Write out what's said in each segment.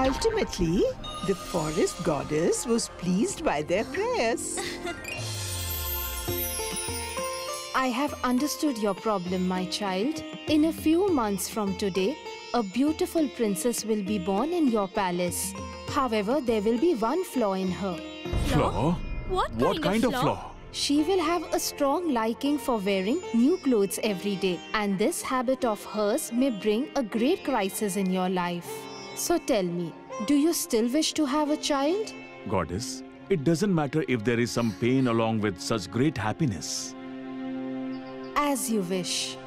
Ultimately, the forest goddess was pleased by their prayers. I have understood your problem, my child. In a few months from today, a beautiful princess will be born in your palace. However, there will be one flaw in her. Flaw? What kind of flaw? She will have a strong liking for wearing new clothes every day, and this habit of hers may bring a great crisis in your life. So tell me, do you still wish to have a child? Goddess, it doesn't matter if there is some pain along with such great happiness. As you wish.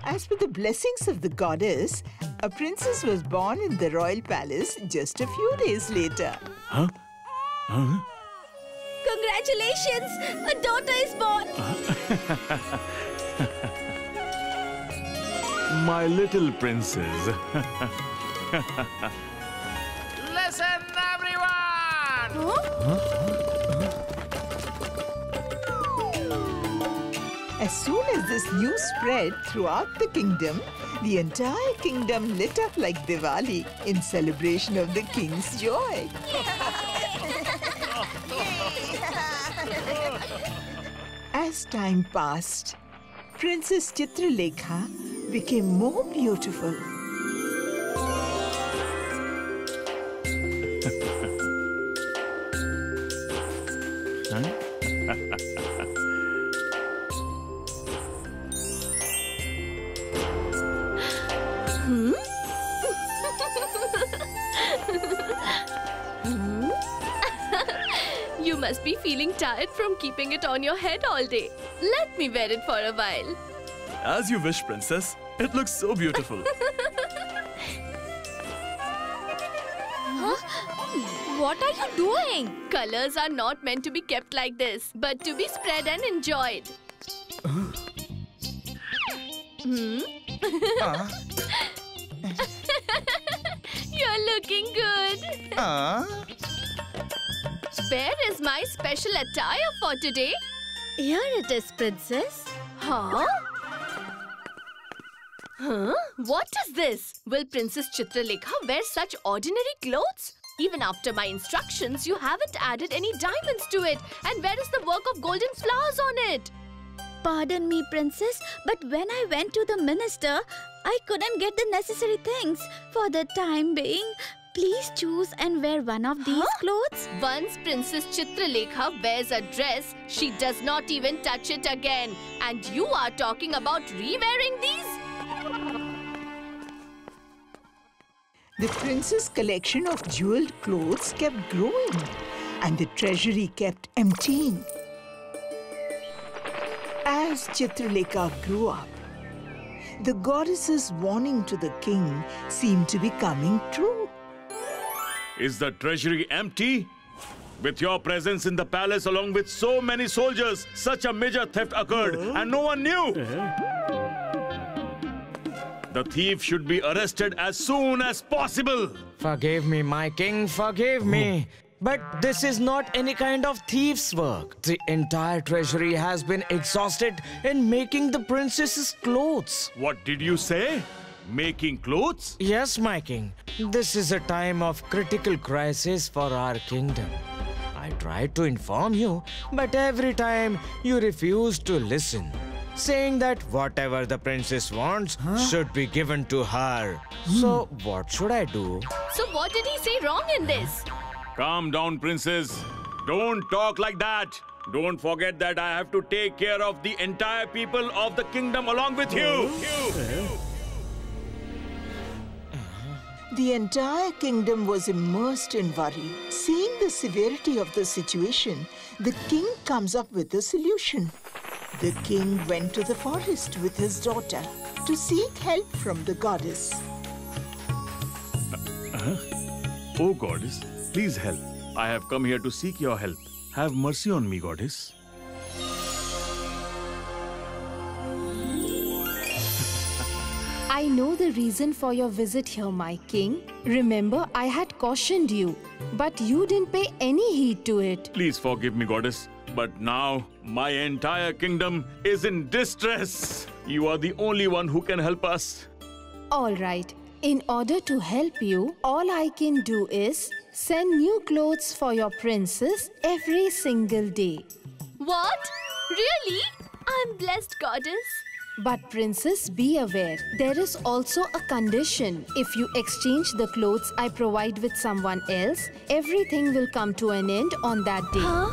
As with the blessings of the goddess, a princess was born in the royal palace just a few days later. Huh? Huh? Congratulations! A daughter is born! My little princess. Listen, everyone! As soon as this news spread throughout the kingdom, the entire kingdom lit up like Diwali in celebration of the king's joy. As time passed, Princess Chitralekha became more beautiful. You must be feeling tired from keeping it on your head all day. Let me wear it for a while. As you wish, princess. It looks so beautiful. What are you doing? Colors are not meant to be kept like this, but to be spread and enjoyed. You're looking good. Where is my special attire for today? Here it is, princess. Huh? Huh? What is this? Will Princess Chitralekha wear such ordinary clothes? Even after my instructions, you haven't added any diamonds to it. And where is the work of golden flowers on it? Pardon me, princess, but when I went to the minister, I couldn't get the necessary things. For the time being, please choose and wear one of these clothes. Once Princess Chitralekha wears a dress, she does not even touch it again. And you are talking about re-wearing these? The prince's collection of jeweled clothes kept growing, and the treasury kept emptying. As Chitralekha grew up, the goddess's warning to the king seemed to be coming true. Is the treasury empty? With your presence in the palace along with so many soldiers, such a major theft occurred and no one knew. The thief should be arrested as soon as possible. Forgive me, my king, forgive me. But this is not any kind of thief's work. The entire treasury has been exhausted in making the princess's clothes. What did you say? Making clothes? Yes, my king. This is a time of critical crisis for our kingdom. I tried to inform you, but every time you refuse to listen, saying that whatever the princess wants should be given to her. So, what should I do? So what did he say wrong in this? Calm down, princess. Don't talk like that. Don't forget that I have to take care of the entire people of the kingdom along with you. The entire kingdom was immersed in worry. Seeing the severity of the situation, the king comes up with a solution. The king went to the forest with his daughter to seek help from the goddess. Oh, goddess, please help. I have come here to seek your help. Have mercy on me, goddess. I know the reason for your visit here, my king. Remember, I had cautioned you, but you didn't pay any heed to it. Please forgive me, goddess. But now, my entire kingdom is in distress. You are the only one who can help us. All right. In order to help you, all I can do is send new clothes for your princess every single day. What? Really? I'm blessed, goddess. But princess, be aware, there is also a condition. If you exchange the clothes I provide with someone else, everything will come to an end on that day. Huh?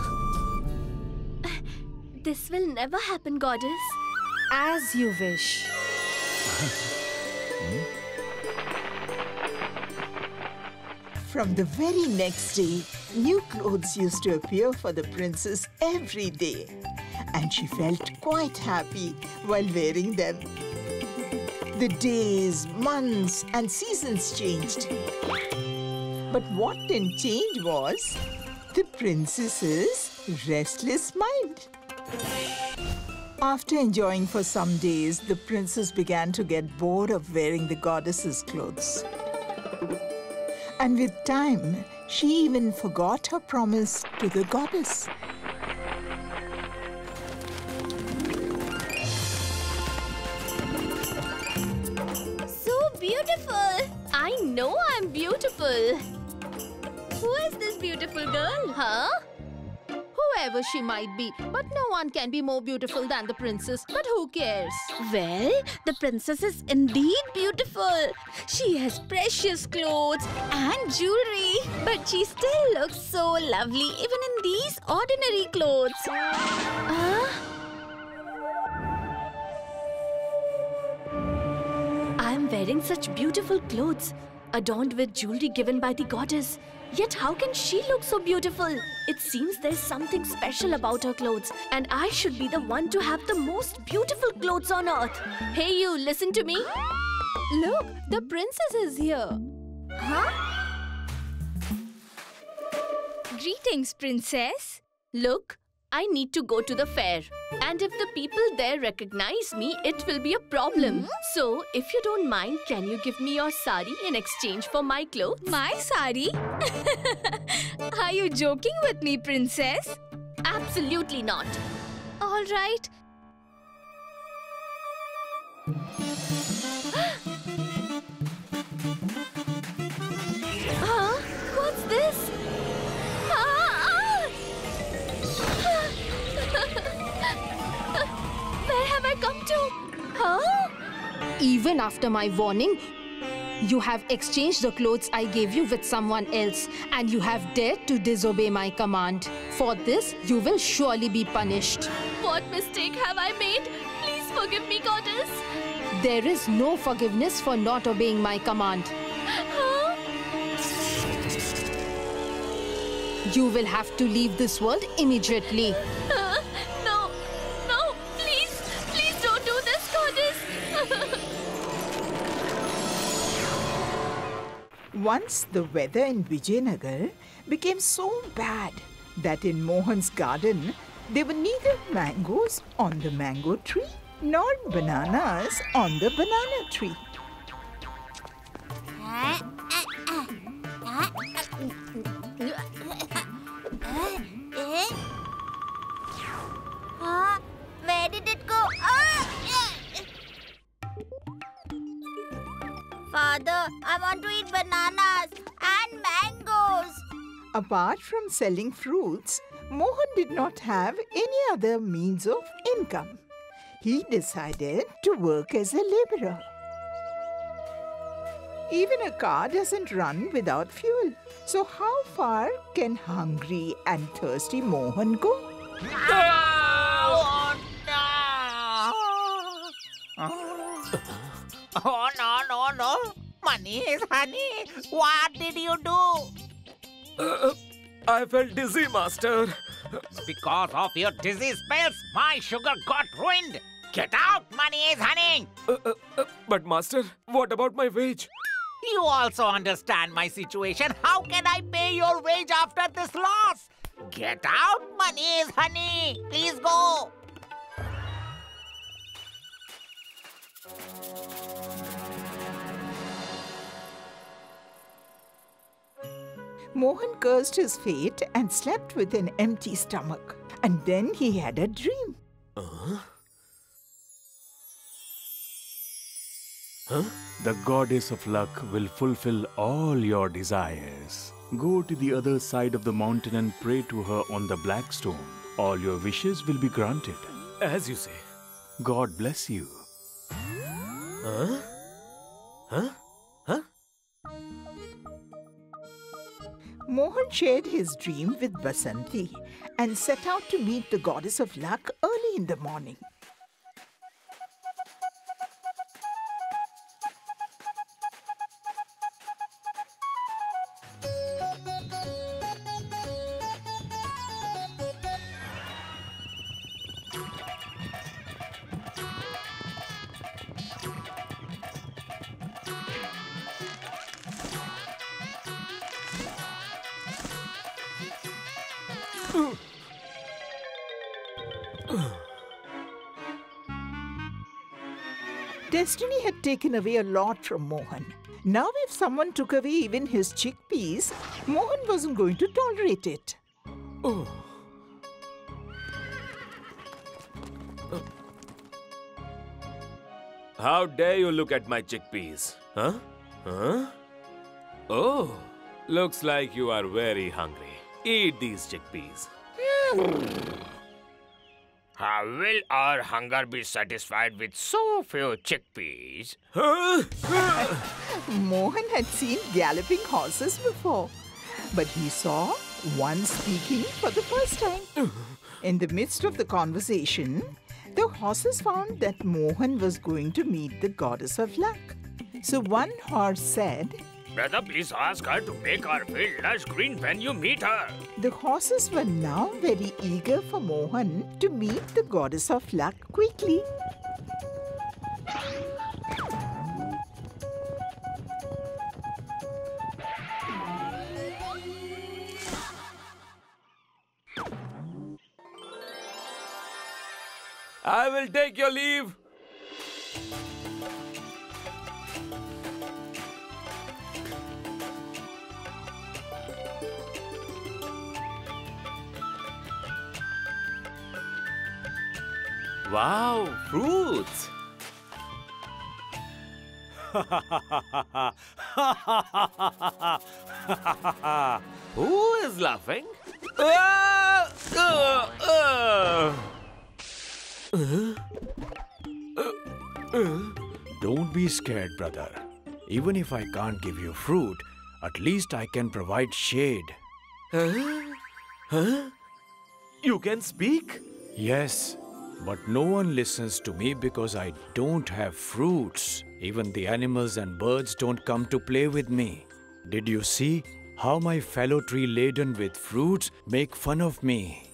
This will never happen, goddess. As you wish. From the very next day, new clothes used to appear for the princess every day. And she felt quite happy while wearing them. The days, months, and seasons changed. But what didn't change was the princess's restless mind. After enjoying for some days, the princess began to get bored of wearing the goddess's clothes. And with time, she even forgot her promise to the goddess. Beautiful! I know I'm beautiful. Who is this beautiful girl? Huh? Whoever she might be, but no one can be more beautiful than the princess. But who cares? Well, the princess is indeed beautiful. She has precious clothes and jewelry, but she still looks so lovely even in these ordinary clothes. I'm wearing such beautiful clothes, adorned with jewelry given by the goddess. Yet how can she look so beautiful? It seems there's something special about her clothes, and I should be the one to have the most beautiful clothes on earth. Hey you, listen to me. Look, the princess is here. Huh? Greetings, princess. Look, I need to go to the fair. And if the people there recognize me, it will be a problem. So, if you don't mind, can you give me your sari in exchange for my clothes? My sari? Are you joking with me, princess? Absolutely not. All right. Huh? What's this? Where have I come to? Huh? Even after my warning, you have exchanged the clothes I gave you with someone else, and you have dared to disobey my command. For this, you will surely be punished. What mistake have I made? Please forgive me, goddess. There is no forgiveness for not obeying my command. Huh? You will have to leave this world immediately. No, please don't do this, goddess. Once the weather in Vijayanagar became so bad that in Mohan's garden there were neither mangoes on the mango tree nor bananas on the banana tree. Where did it go? Father, I want to eat bananas and mangoes. Apart from selling fruits, Mohan did not have any other means of income. He decided to work as a laborer. Even a car doesn't run without fuel. So how far can hungry and thirsty Mohan go? Oh, no. Manish, honey, what did you do? I felt dizzy, Master. Because of your dizzy spells, my sugar got ruined. Get out, Manish, honey. But Master, what about my wage? You also understand my situation. How can I pay your wage after this loss? Get out, Manish, honey. Please go. Mohan cursed his fate and slept with an empty stomach. And then he had a dream. The goddess of luck will fulfill all your desires. Go to the other side of the mountain and pray to her on the black stone. All your wishes will be granted. As you say. God bless you. Mohan shared his dream with Basanti and set out to meet the goddess of luck early in the morning. Destiny had taken away a lot from Mohan. Now if someone took away even his chickpeas, Mohan wasn't going to tolerate it. How dare you look at my chickpeas? Huh? Oh, looks like you are very hungry. Eat these chickpeas. How will our hunger be satisfied with so few chickpeas? Mohan had seen galloping horses before, but he saw one speaking for the first time. In the midst of the conversation, the horses found that Mohan was going to meet the goddess of luck. So one horse said, Brother, please ask her to make our field lush green when you meet her. The horses were now very eager for Mohan to meet the goddess of luck quickly. I will take your leave. Wow, fruits! Who is laughing? Don't be scared, brother. Even if I can't give you fruit, at least I can provide shade. Huh? You can speak? Yes, but no one listens to me because I don't have fruits. Even the animals and birds don't come to play with me. Did you see how my fellow tree laden with fruits make fun of me?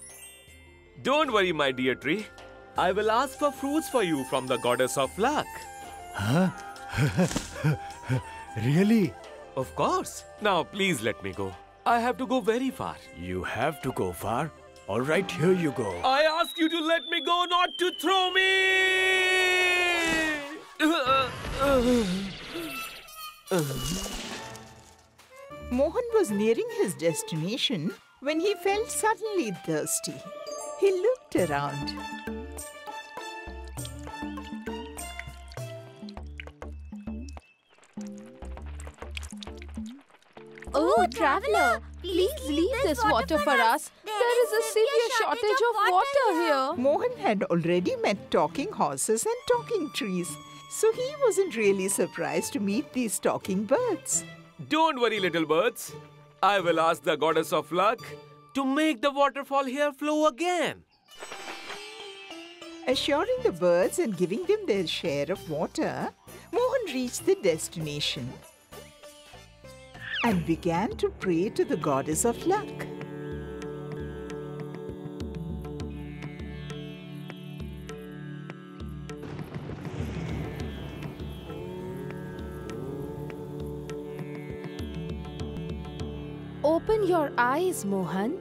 Don't worry, my dear tree. I will ask for fruits for you from the goddess of luck. Huh? Really? Of course. Now, please let me go. I have to go very far. You have to go far? All right, here you go. I ask you to let me go, not to throw me! Mohan was nearing his destination when he felt suddenly thirsty. He looked around. Oh, traveler, please leave this water for us. There is a severe shortage of water here. Mohan had already met talking horses and talking trees, so he wasn't really surprised to meet these talking birds. Don't worry, little birds. I will ask the goddess of luck to make the waterfall here flow again. Assuring the birds and giving them their share of water, Mohan reached the destination and began to pray to the goddess of luck. Open your eyes, Mohan.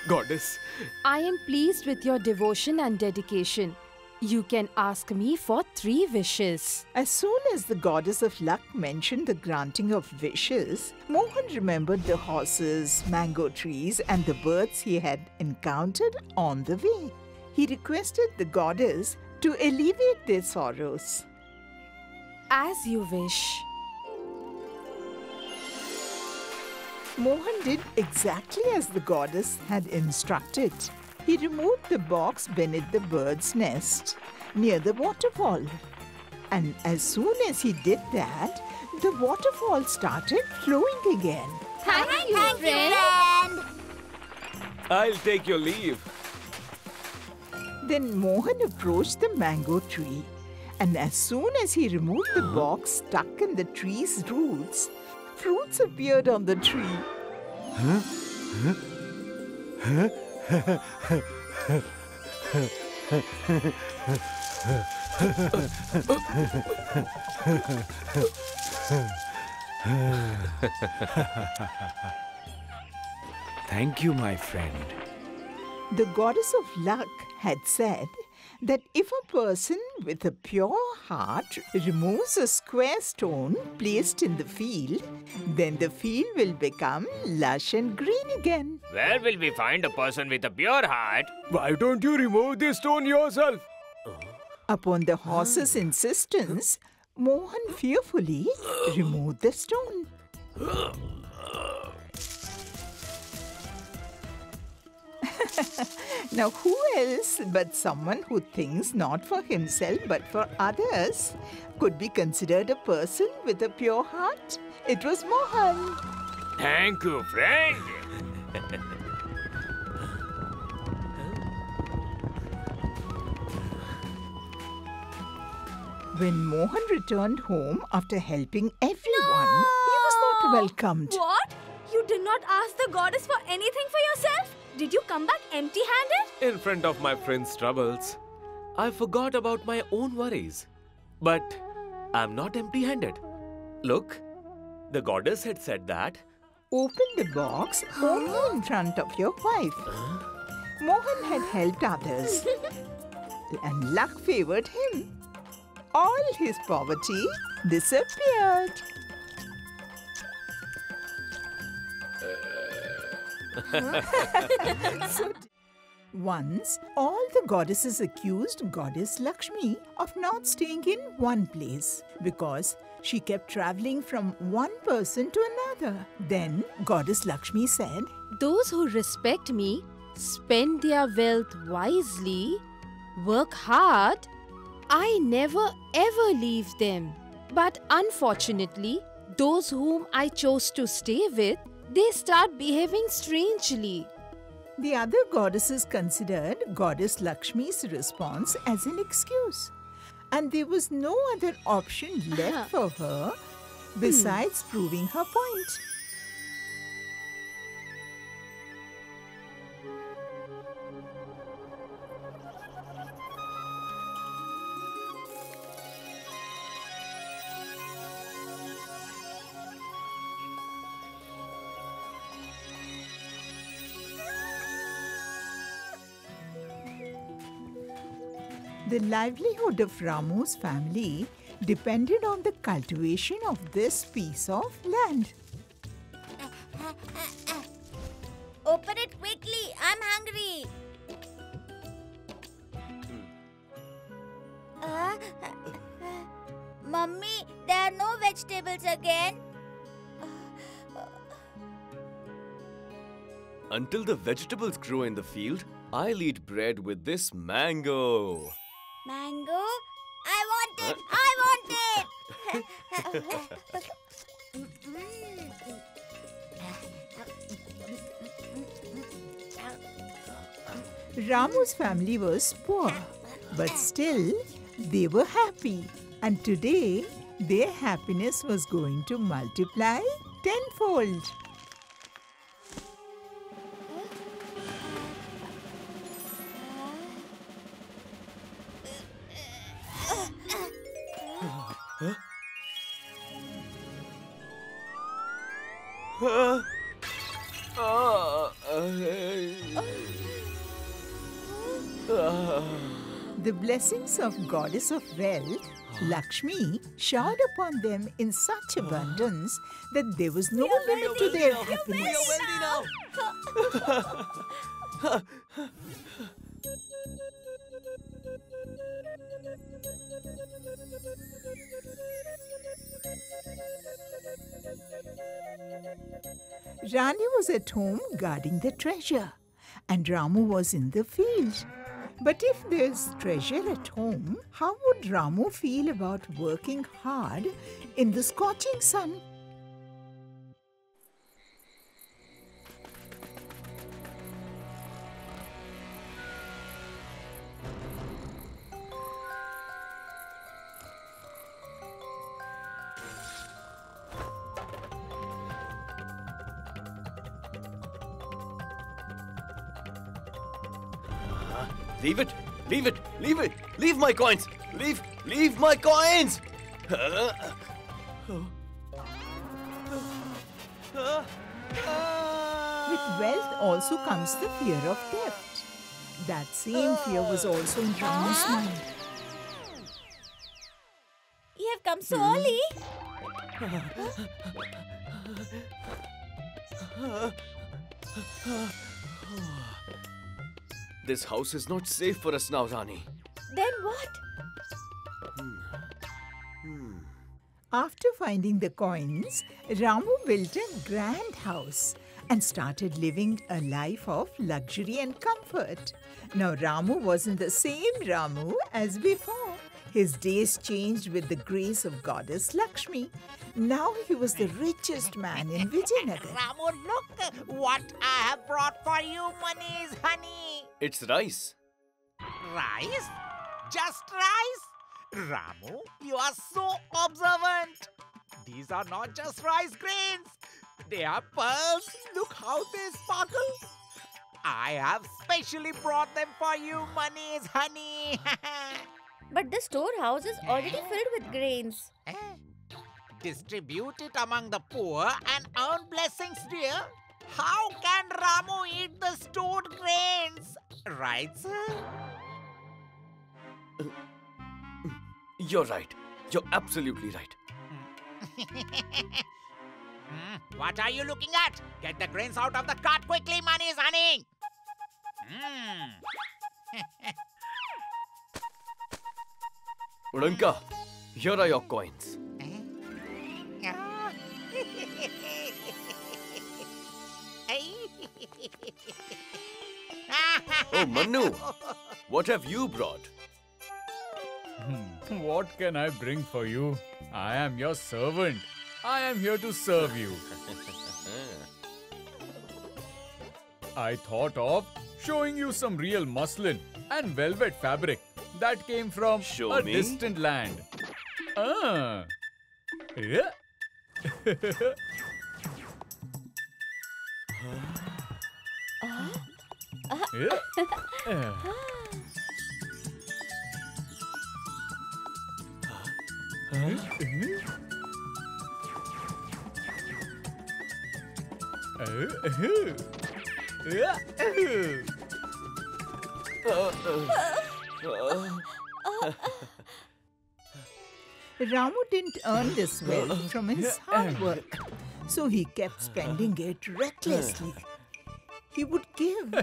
Goddess, I am pleased with your devotion and dedication. You can ask me for 3 wishes. As soon as the goddess of luck mentioned the granting of wishes, Mohan remembered the horses, mango trees, and the birds he had encountered on the way. He requested the goddess to alleviate their sorrows. As you wish. Mohan did exactly as the goddess had instructed. He removed the box beneath the bird's nest near the waterfall. And as soon as he did that, the waterfall started flowing again. Thank you, friend. I'll take your leave. Then Mohan approached the mango tree, and as soon as he removed the box stuck in the tree's roots, fruits appeared on the tree. Thank you, my friend. The goddess of luck had said that if a person with a pure heart removes a square stone placed in the field, then the field will become lush and green again. Where will we find a person with a pure heart? Why don't you remove this stone yourself? Upon the horse's insistence, Mohan fearfully removed the stone. Now, who else but someone who thinks not for himself but for others could be considered a person with a pure heart? It was Mohan. Thank you, friend. When Mohan returned home after helping everyone, he was not welcomed. What? You did not ask the goddess for anything for yourself? Did you come back empty-handed? In front of my friend's troubles, I forgot about my own worries. But I'm not empty-handed. Look, the goddess had said that. Open the box only in front of your wife. Mohan had helped others, and luck favored him. All his poverty disappeared. Once, all the goddesses accused Goddess Lakshmi of not staying in one place because she kept traveling from one person to another. Then Goddess Lakshmi said, Those who respect me spend their wealth wisely, work hard. I never ever leave them. But unfortunately, those whom I chose to stay with, they start behaving strangely. The other goddesses considered Goddess Lakshmi's response as an excuse, and there was no other option left for her besides proving her point. The livelihood of Ramu's family depended on the cultivation of this piece of land. Open it quickly. I'm hungry. Mummy, there are no vegetables again. Until the vegetables grow in the field, I'll eat bread with this mango. Mango? I want it! I want it! Ramu's family was poor, but still they were happy. And today, their happiness was going to multiply tenfold. The blessings of Goddess of Wealth, Lakshmi, showered upon them in such abundance that there was no limit to their happiness. Rani was at home guarding the treasure, and Ramu was in the field. But if there's treasure at home, how would Ramu feel about working hard in the scorching sun? Leave it! Leave it! Leave it! Leave my coins! Leave my coins! With wealth also comes the fear of theft. That same fear was also in Ramu's mind. You have come so early. This house is not safe for us now, Rani. Then what? After finding the coins, Ramu built a grand house and started living a life of luxury and comfort. Now Ramu wasn't the same Ramu as before. His days changed with the grace of Goddess Lakshmi. Now he was the richest man in Vijayanagar. Ramu, look what I have brought for you, Mani's honey. It's rice. Rice? Just rice? Ramu, you are so observant. These are not just rice grains. They are pearls. Look how they sparkle. I have specially brought them for you, Mani's honey. But the storehouse is already filled with grains. Distribute it among the poor and earn blessings, dear. How can Ramu eat the stored grains? Right, sir? You're right. You're absolutely right. What are you looking at? Get the grains out of the cart quickly, Mani's honey. Udanka, here are your coins. Oh, Manu, what have you brought? What can I bring for you? I am your servant. I am here to serve you. I thought of showing you some real muslin and velvet fabric that came from Show a me. distant land. Ah. Yeah. Yeah. Ramu didn't earn this wealth from his hard work, so he kept spending it recklessly. He would give.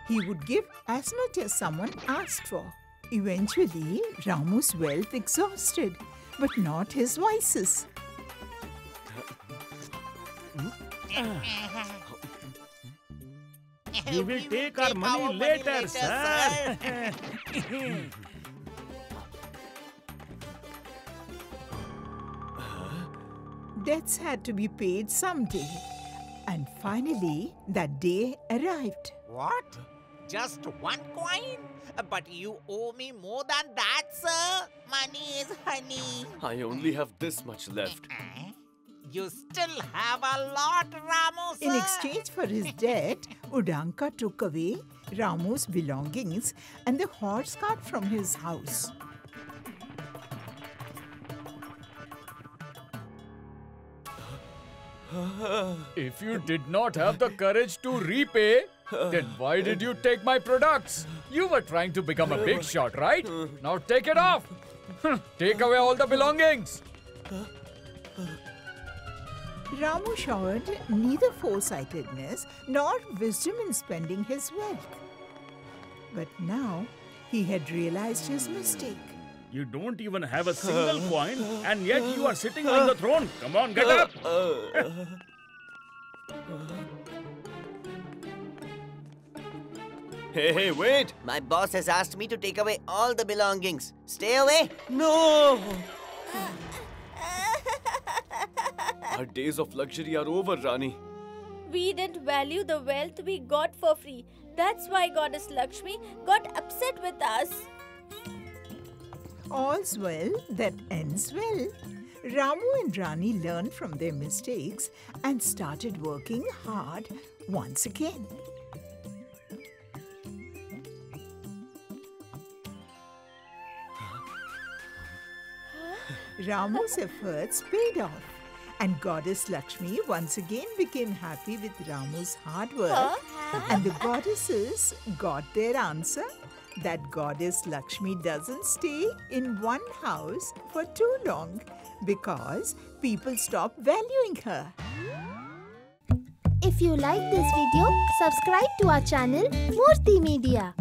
He would give as much as someone asked for. Eventually, Ramu's wealth exhausted, but not his vices. We will take our money later, sir. Debts had to be paid someday. And finally, that day arrived. What? Just one coin? But you owe me more than that, sir. Money is honey. I only have this much left. You still have a lot, Ramu, sir. In exchange for his debt, Udanka took away Ramu's belongings and the horse cart from his house. If you did not have the courage to repay, then why did you take my products? You were trying to become a big shot, right? Now take it off. Take away all the belongings. Ramu showed neither foresightedness nor wisdom in spending his wealth. But now he had realized his mistake. You don't even have a single coin, and yet you are sitting on the throne. Come on, get up! Hey, wait! My boss has asked me to take away all the belongings. Stay away! No! Our days of luxury are over, Rani. We didn't value the wealth we got for free. That's why Goddess Lakshmi got upset with us. All's well that ends well. Ramu and Rani learned from their mistakes and started working hard once again. Ramu's efforts paid off, and Goddess Lakshmi once again became happy with Ramu's hard work. And the goddesses got their answer that Goddess Lakshmi doesn't stay in one house for too long because people stop valuing her. If you like this video, subscribe to our channel Murthy Media.